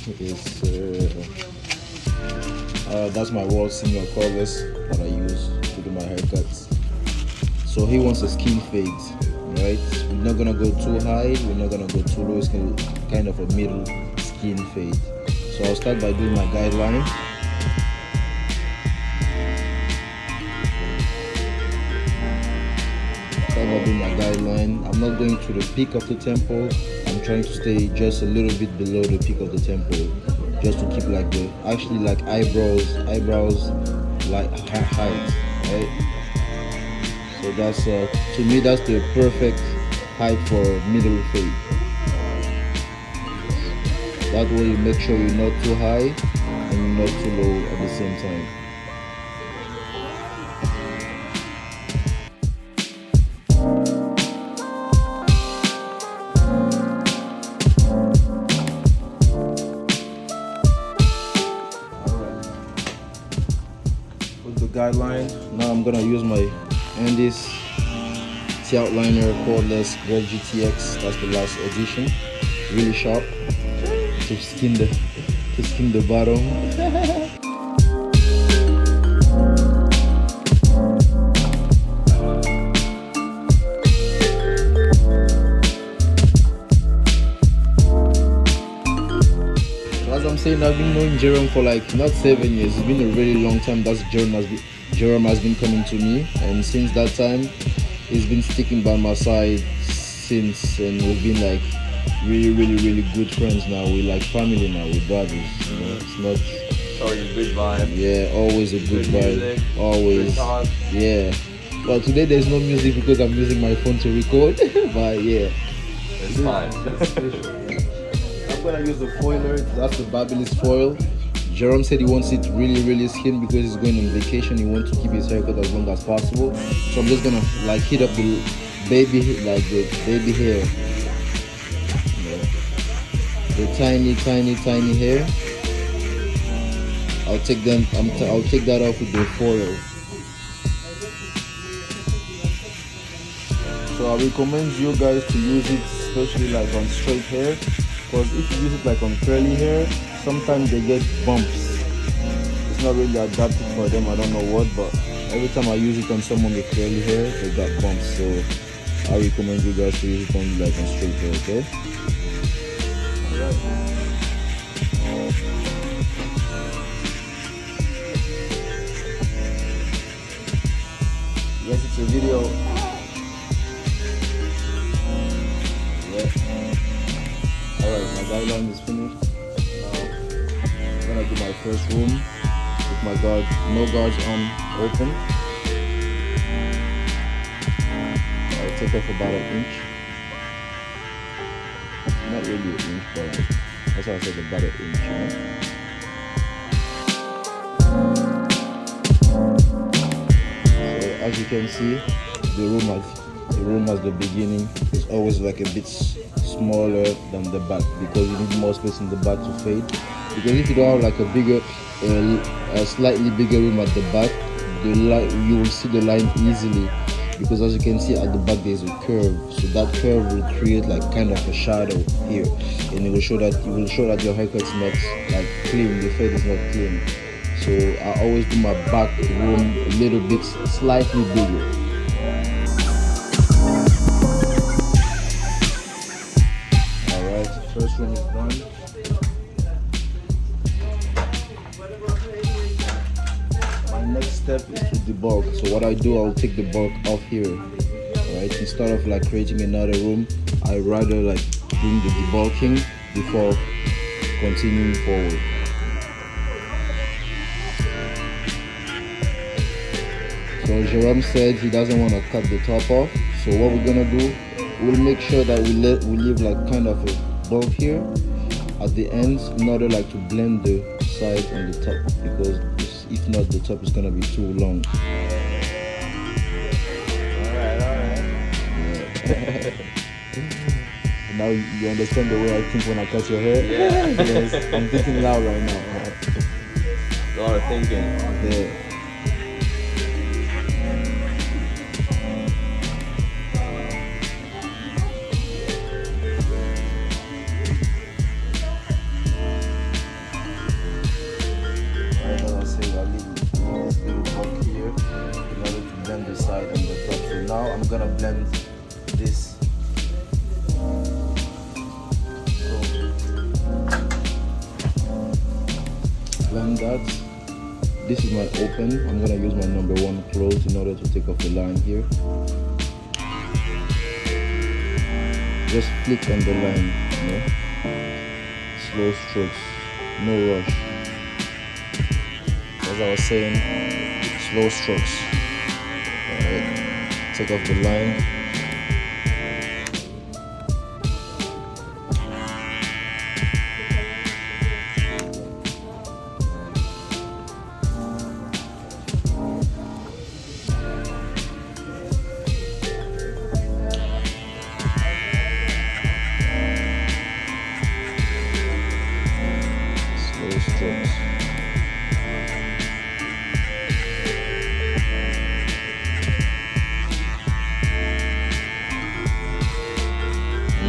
is that's my World Senior cordless that I use to do my haircuts. So he wants a skin fade, right? We're not gonna go too high, we're not gonna go too low. It's gonna kind of a middle skin fade. So I'll start by doing my guideline. I'm not going to the peak of the temple. I'm trying to stay just a little bit below the peak of the temple, just to keep like the like eyebrows like height, right? So that's to me that's the perfect height for middle fade. That way you make sure you're not too high and you're not too low at the same time. Guideline. Now I'm gonna use my Andis T-Outliner cordless Greg GTX. That's the last edition. Really sharp to skin the bottom. I'm saying I've been knowing Jerome for like not 7 years. It's been a really long time. That's Jerome has been coming to me, and since that time he's been sticking by my side since, and we've been like really good friends now. We're like family now, we're brothers, you know. It's not always a good vibe. Yeah, always a good vibe. Music, always good talk. Yeah. Well, today there's no music because I'm using my phone to record. But yeah, it's fine. I'm gonna use the foiler. That's the Babyliss foil. Jerome said he wants it really skin because he's going on vacation. He wants to keep his haircut as long as possible. So I'm just gonna like heat up the baby hair, the tiny hair. I'll take that off with the foil. So I recommend you guys to use it, especially like on straight hair. Because if you use it like on curly hair, sometimes they get bumps. It's not really adapted for them, I don't know what, but every time I use it on someone with curly hair, they got bumps. So I recommend you guys to use it on like on straight hair, okay? Alright. Yes, it's a video. Alright, my guideline is finished. Now I'm gonna do my first room with my no guards open. I'll take off about an inch. Not really an inch, but that's why I said about an inch, you know? So as you can see, the room at the beginning is always like a bit smaller than the back because you need more space in the back to fade. Because if you don't have like a slightly bigger room at the back, you will see the line easily, because as you can see at the back there's a curve, so that curve will create like kind of a shadow here, and it will show that your haircut's not like clean, the fade is not clean. So I always do my back room a little bit slightly bigger. First room is done. My next step is to debulk. So what I do, I'll take the bulk off here. Alright, instead of like creating another room, I rather like doing the debulking before continuing forward. So Jerome said he doesn't want to cut the top off. So what we're gonna do, we'll make sure that we leave like kind of a bulk here at the ends in order like to blend the side and the top, because if not the top is gonna be too long. Alright. Yeah. Now you understand the way I think when I cut your hair? Yeah. Yes, I'm thinking loud right now. A lot of thinking. Yeah. blend that. This is my open. I'm gonna use my number 1 closed in order to take off the line here. Just flick on the line, you know. Slow strokes, no rush. As I was saying, slow strokes. Alright, take off the line. Strokes.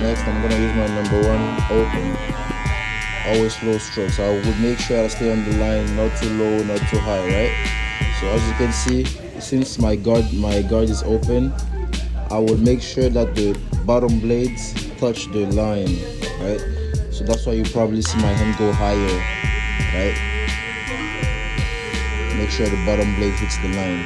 Next, I'm gonna use my number 1 open. Always slow strokes. I would make sure I stay on the line, not too low, not too high, right? So as you can see, since my guard is open, I will make sure that the bottom blades touch the line, right? So that's why you probably see my hand go higher, right? Make sure the bottom blade hits the line.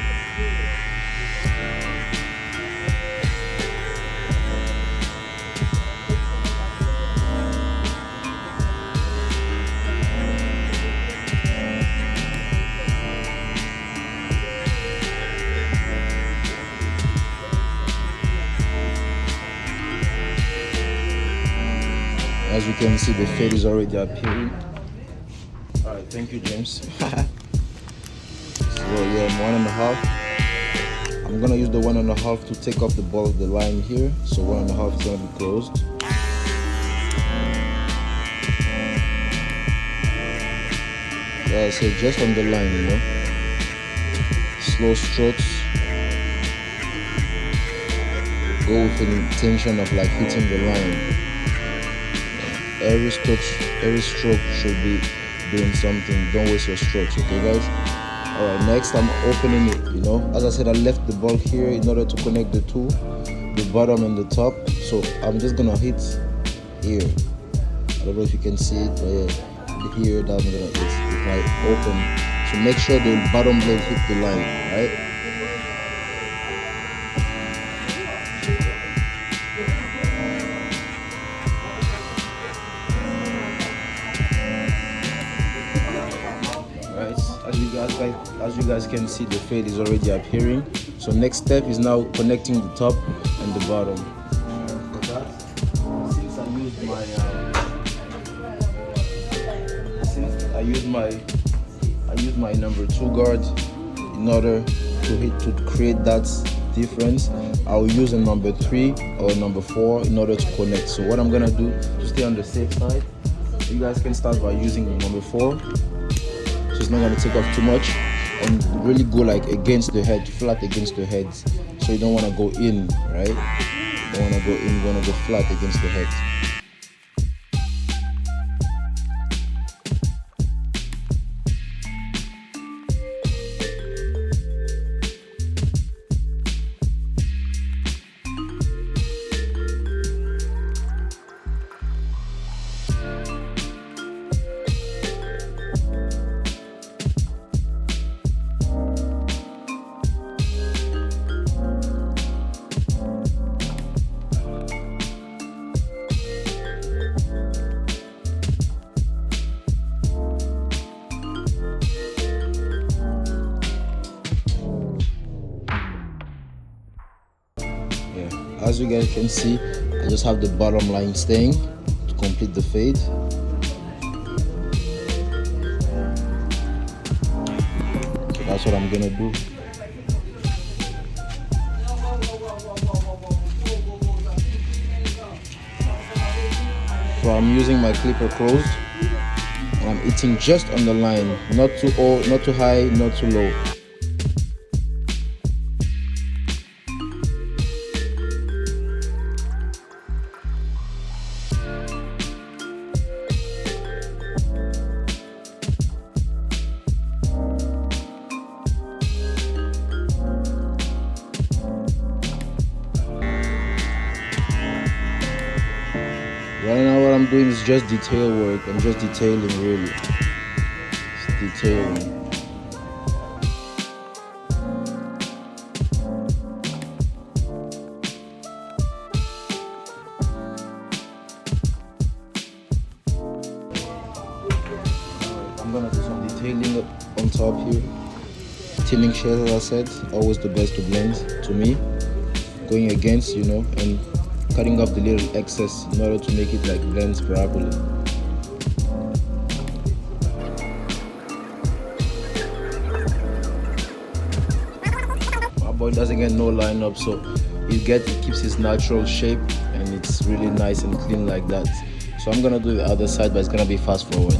As you can see, the fade is already appearing. Alright, thank you, James. So yeah, 1.5. I'm gonna use the 1.5 to take off the ball of the line here. So 1.5 is gonna be closed. Yeah, so just on the line, you know. Slow strokes. Go with an intention of like hitting the line. Every stroke should be doing something. Don't waste your strokes, okay guys? Alright, next I'm opening it, you know. As I said, I left the ball here in order to connect the two, the bottom and the top. So I'm just gonna hit here. I don't know if you can see it, but yeah, here that I'm gonna hit with my open. So make sure the bottom blade hit the line, right? As you guys can see, the fade is already appearing. So next step is now connecting the top and the bottom. For that, since I used my number 2 guard in order to create that difference, I will use a number 3 or number 4 in order to connect. So what I'm gonna do to stay on the safe side, you guys can start by using the number 4. So it's not going to take off too much and really go like against the head, flat against the head. So you don't want to go in, right? You don't want to go in, you want to go flat against the head. As you guys can see, I just have the bottom line staying to complete the fade. So that's what I'm gonna do. So I'm using my clipper closed and I'm hitting just on the line, not too high, not too low. Right now what I'm doing is just detail work. I'm just detailing really. detailing. I'm gonna do some detailing up on top here. Tinning shells, as I said, always the best to blend to me. Going against, you know, and cutting off the little excess in order to make it like blends properly. My boy doesn't get no line up, so it keeps his natural shape, and it's really nice and clean like that. So I'm gonna do the other side, but it's gonna be fast forward.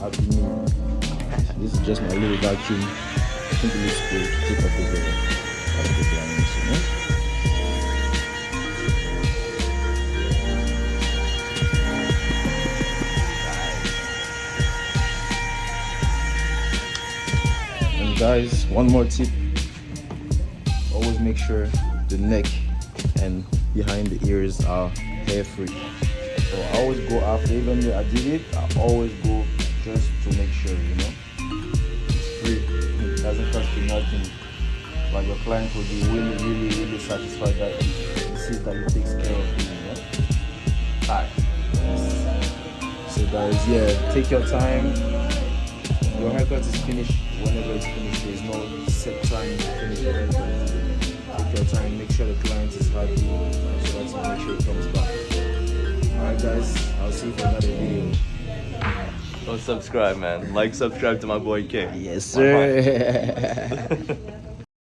Happy me. This is just my little vacuum. I think it looks cool. Take off the lines, you know? And guys, one more tip. Always make sure the neck and behind the ears are hair free. So I always go after, even though I did it, I always go just to make sure, you know, it's free. It doesn't cost you nothing, but your client will be really satisfied that he sees that he takes care of you, you know. Alright. So guys, yeah, take your time. Your haircut is finished whenever it's finished. There's no set time to finish your haircut. Take your time, make sure the client is happy, so that you make sure it comes back. Alright guys, I'll see you for another video. Go subscribe, man. Like, subscribe to my boy K. Yes, sir.